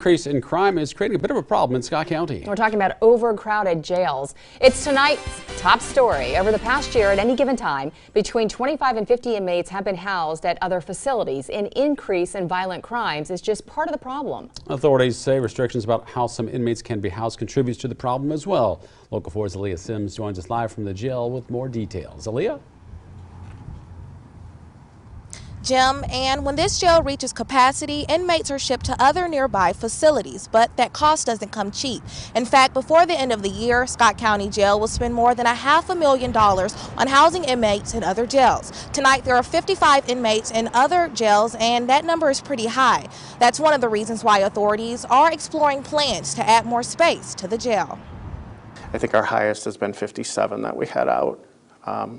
Increase in crime is creating a bit of a problem in Scott County. We're talking about overcrowded jails. It's tonight's top story. Over the past year, at any given time, between 25 and 50 inmates have been housed at other facilities. An increase in violent crimes is just part of the problem. Authorities say restrictions about how some inmates can be housed contributes to the problem as well. Local 4's Aaliyah Sims joins us live from the jail with more details. Aaliyah? Jim, and when this jail reaches capacity, inmates are shipped to other nearby facilities, but that cost doesn't come cheap. In fact, before the end of the year, Scott County Jail will spend more than $500,000 on housing inmates in other jails. Tonight, there are 55 inmates in other jails, and that number is pretty high. That's one of the reasons why authorities are exploring plans to add more space to the jail. I think our highest has been 57 that we had out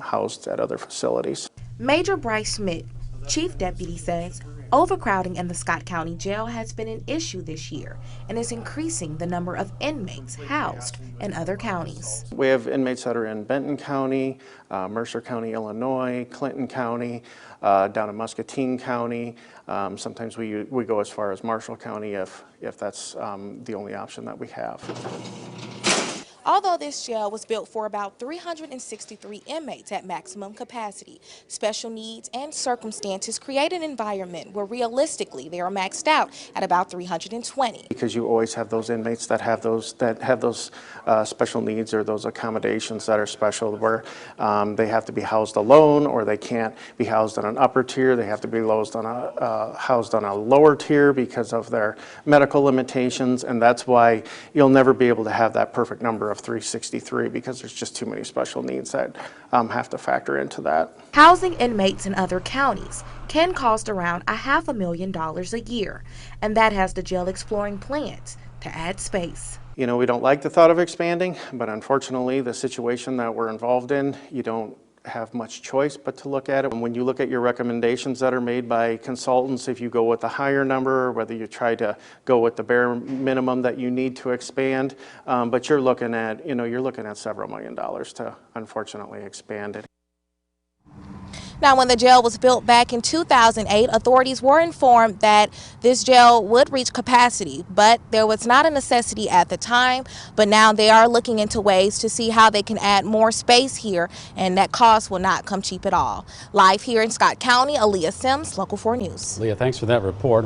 housed at other facilities. Major Bryce Schmidt, Chief Deputy, says overcrowding in the Scott County Jail has been an issue this year and is increasing the number of inmates housed in other counties. We have inmates that are in Benton County, Mercer County, Illinois, Clinton County, down in Muscatine County. Sometimes we go as far as Marshall County if that's the only option that we have. Although this jail was built for about 363 inmates at maximum capacity, special needs and circumstances create an environment where realistically they are maxed out at about 320. Because you always have those inmates that have those special needs or those accommodations that are special, where they have to be housed alone, or they can't be housed on an upper tier. They have to be housed on a lower tier because of their medical limitations, and that's why you'll never be able to have that perfect number of 363 because there's just too many special needs that have to factor into that. Housing inmates in other counties can cost around $500,000 a year, and that has the jail exploring plans to add space. You know, we don't like the thought of expanding, but unfortunately the situation that we're involved in, you don't have much choice but to look at it. And when you look at your recommendations that are made by consultants, if you go with a higher number, or whether you try to go with the bare minimum that you need to expand, but you're looking at several $1 million to unfortunately expand it. Now, when the jail was built back in 2008, authorities were informed that this jail would reach capacity, but there was not a necessity at the time. But now they are looking into ways to see how they can add more space here, and that cost will not come cheap at all. Live here in Scott County, Aaliyah Sims, Local 4 News. Aaliyah, thanks for that report.